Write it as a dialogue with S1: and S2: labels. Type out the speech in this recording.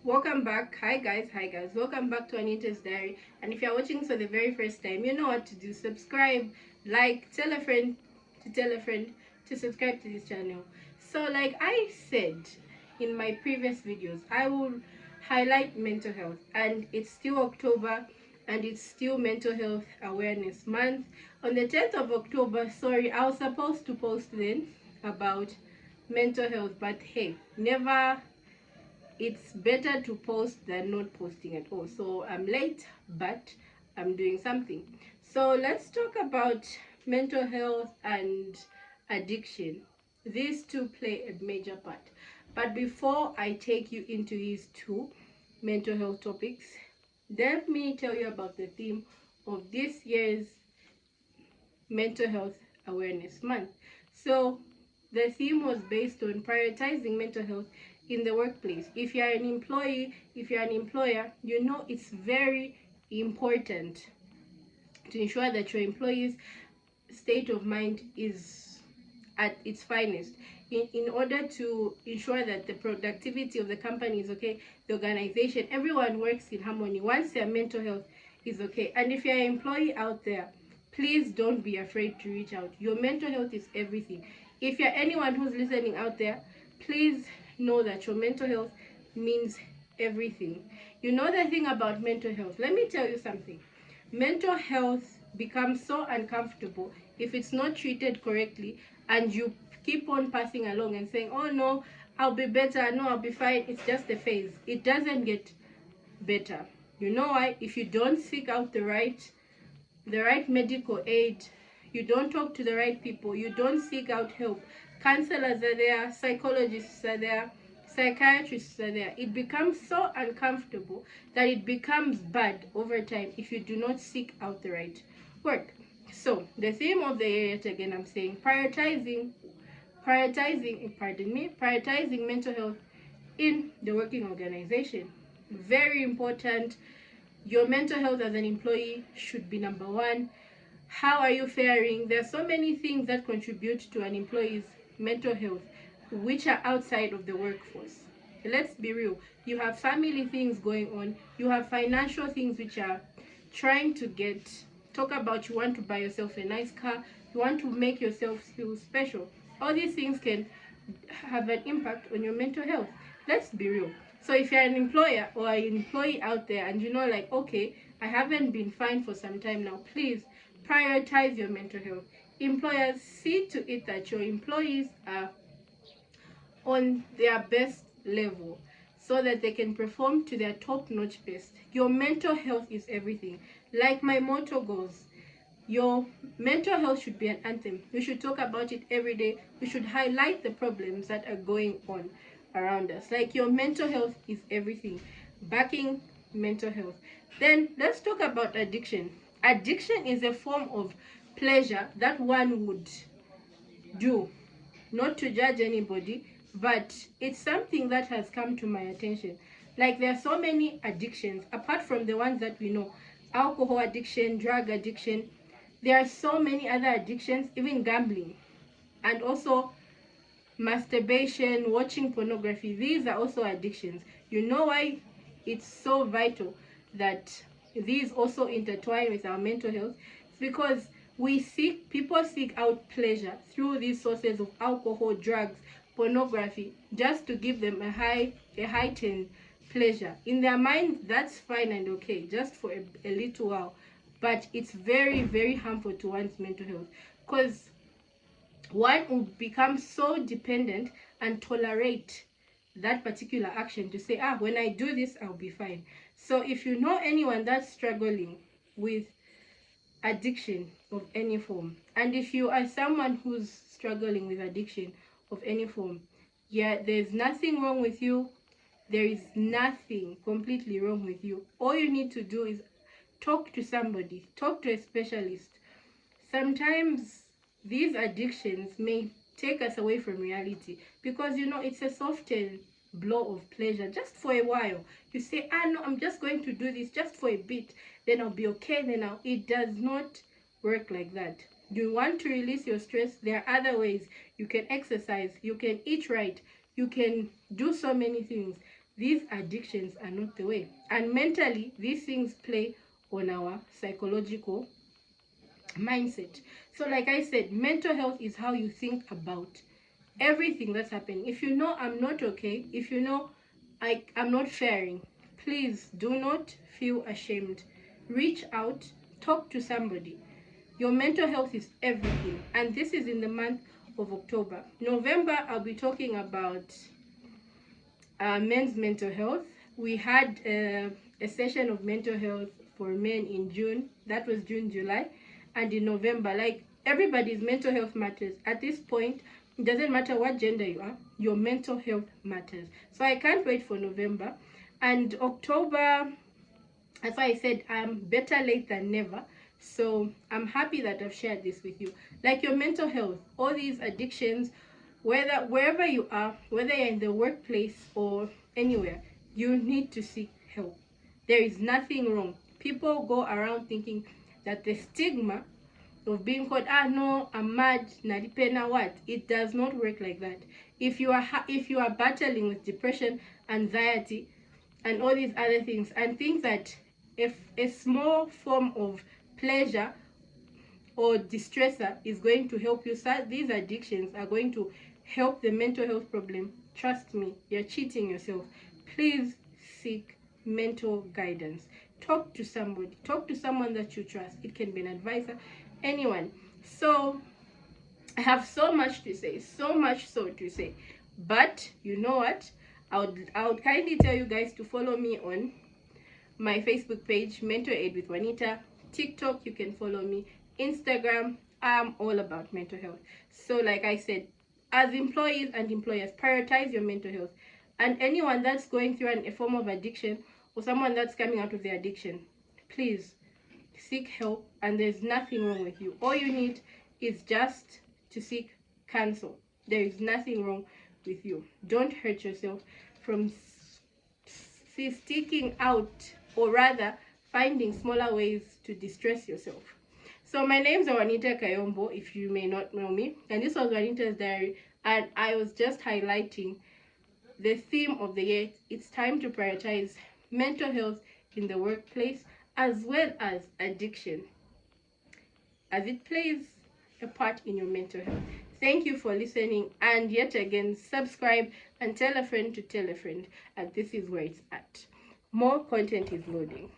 S1: Welcome back. Hi guys, welcome back to Anita's Diary. And if you're watching for the very first time, you know what to do. Subscribe, like, tell a friend to tell a friend to subscribe to this channel. So like I said in my previous videos, I will highlight mental health, and it's still October and it's still mental health awareness month. On the 10th of October, sorry, I was supposed to post then about mental health, but hey, never, it's better to post than not posting at all. So I'm late, but I'm doing something. So let's talk about mental health and addiction. These two play a major part. But before I take you into these two mental health topics, let me tell you about the theme of this year's Mental Health Awareness Month. So the theme was based on prioritizing mental health in the workplace. If you're an employee, if you're an employer, you know it's very important to ensure that your employees' state of mind is at its finest, in order to ensure that the productivity of the company is okay, the organization, everyone works in harmony once their mental health is okay. And if you're an employee out there, please don't be afraid to reach out. Your mental health is everything. If you're anyone who's listening out there, please know that your mental health means everything. You know the thing about mental health, let me tell you something. Mental health becomes so uncomfortable if it's not treated correctly, and you keep on passing along and saying, oh no, I'll be better, no, I'll be fine, it's just a phase. It doesn't get better. You know why? If you don't seek out the right medical aid, you don't talk to the right people, you don't seek out help, counselors are there, psychologists are there, psychiatrists are there, it becomes so uncomfortable that it becomes bad over time if you do not seek out the right work. So the theme of the year, yet again, I'm saying prioritizing mental health in the working organization. Very important. Your mental health as an employee should be number one. How are you faring? There are so many things that contribute to an employee's mental health which are outside of the workforce. Let's be real. You have family things going on, you have financial things which are trying to get, talk about, you want to buy yourself a nice car, you want to make yourself feel special. All these things can have an impact on your mental health. Let's be real. So if you're an employer or an employee out there and you know, like, okay, I haven't been fine for some time now, please prioritize your mental health. Employers, see to it that your employees are on their best level so that they can perform to their top-notch best. Your mental health is everything. Like my motto goes, your mental health should be an anthem. We should talk about it every day. We should highlight the problems that are going on around us. Like, your mental health is everything. Backing mental health. Then let's talk about addiction. Addiction is a form of pleasure that one would do, not to judge anybody, but it's something that has come to my attention. Like, there are so many addictions apart from the ones that we know: alcohol addiction, drug addiction. There are so many other addictions, even gambling, and also masturbation, watching pornography. These are also addictions. You know why it's so vital that these also intertwine with our mental health? It's because people seek out pleasure through these sources of alcohol, drugs, pornography, just to give them a heightened pleasure in their mind. That's fine and okay, just for a little while, but it's very, very harmful to one's mental health, because one will become so dependent and tolerate that particular action to say, when I do this, I'll be fine. So if you know anyone that's struggling with addiction of any form, and if you are someone who's struggling with addiction of any form, yeah, there's nothing wrong with you. There is nothing completely wrong with you. All you need to do is talk to somebody, talk to a specialist. Sometimes these addictions may take us away from reality, because you know it's a softened blow of pleasure just for a while. You say, no, I'm just going to do this just for a bit, then I'll be okay, it does not work like that. You want to release your stress, there are other ways. You can exercise, you can eat right, you can do so many things. these addictions are not the way. And mentally, these things play on our psychological mindset. So like I said, mental health is how you think about everything that's happening. If you know I'm not okay, if you know I'm not faring, please do not feel ashamed. Reach out, talk to somebody. Your mental health is everything. And this is in the month of October. November, I'll be talking about men's mental health. We had a session of mental health for men in June. That was June, July. And in November, like, everybody's mental health matters. At this point, it doesn't matter what gender you are, your mental health matters. So I can't wait for November. And October, as I said, I'm better late than never. So I'm happy that I've shared this with you. Like your mental health, all these addictions, wherever you are, whether you're in the workplace or anywhere, you need to seek help. There is nothing wrong. People go around thinking that the stigma of being called, no, I'm mad, naripena what? It does not work like that. If you are battling with depression, anxiety, and all these other things, and think that if a small form of pleasure or distressor is going to help you, these addictions are going to help the mental health problem, trust me, you're cheating yourself. Please seek mental guidance. Talk to somebody. Talk to someone that you trust. It can be an advisor, anyone. So I have so much to say, so much so to say. But you know what? I would kindly tell you guys to follow me on my Facebook page, Mental Aid with Juanita. TikTok, you can follow me. Instagram, I'm all about mental health. So like I said, as employees and employers, prioritize your mental health. And anyone that's going through a form of addiction, or someone that's coming out of their addiction, please seek help. And there's nothing wrong with you. All you need is just to seek counsel. There is nothing wrong with you. Don't hurt yourself from sticking out, or rather finding smaller ways to distress yourself. So my name's Juanita Kayombo, if you may not know me, and this was Juanita's Diary, and I was just highlighting the theme of the year. It's time to prioritize mental health in the workplace, as well as addiction, as it plays a part in your mental health. Thank you for listening, and yet again, subscribe and tell a friend to tell a friend, and this is where it's at. More content is loading.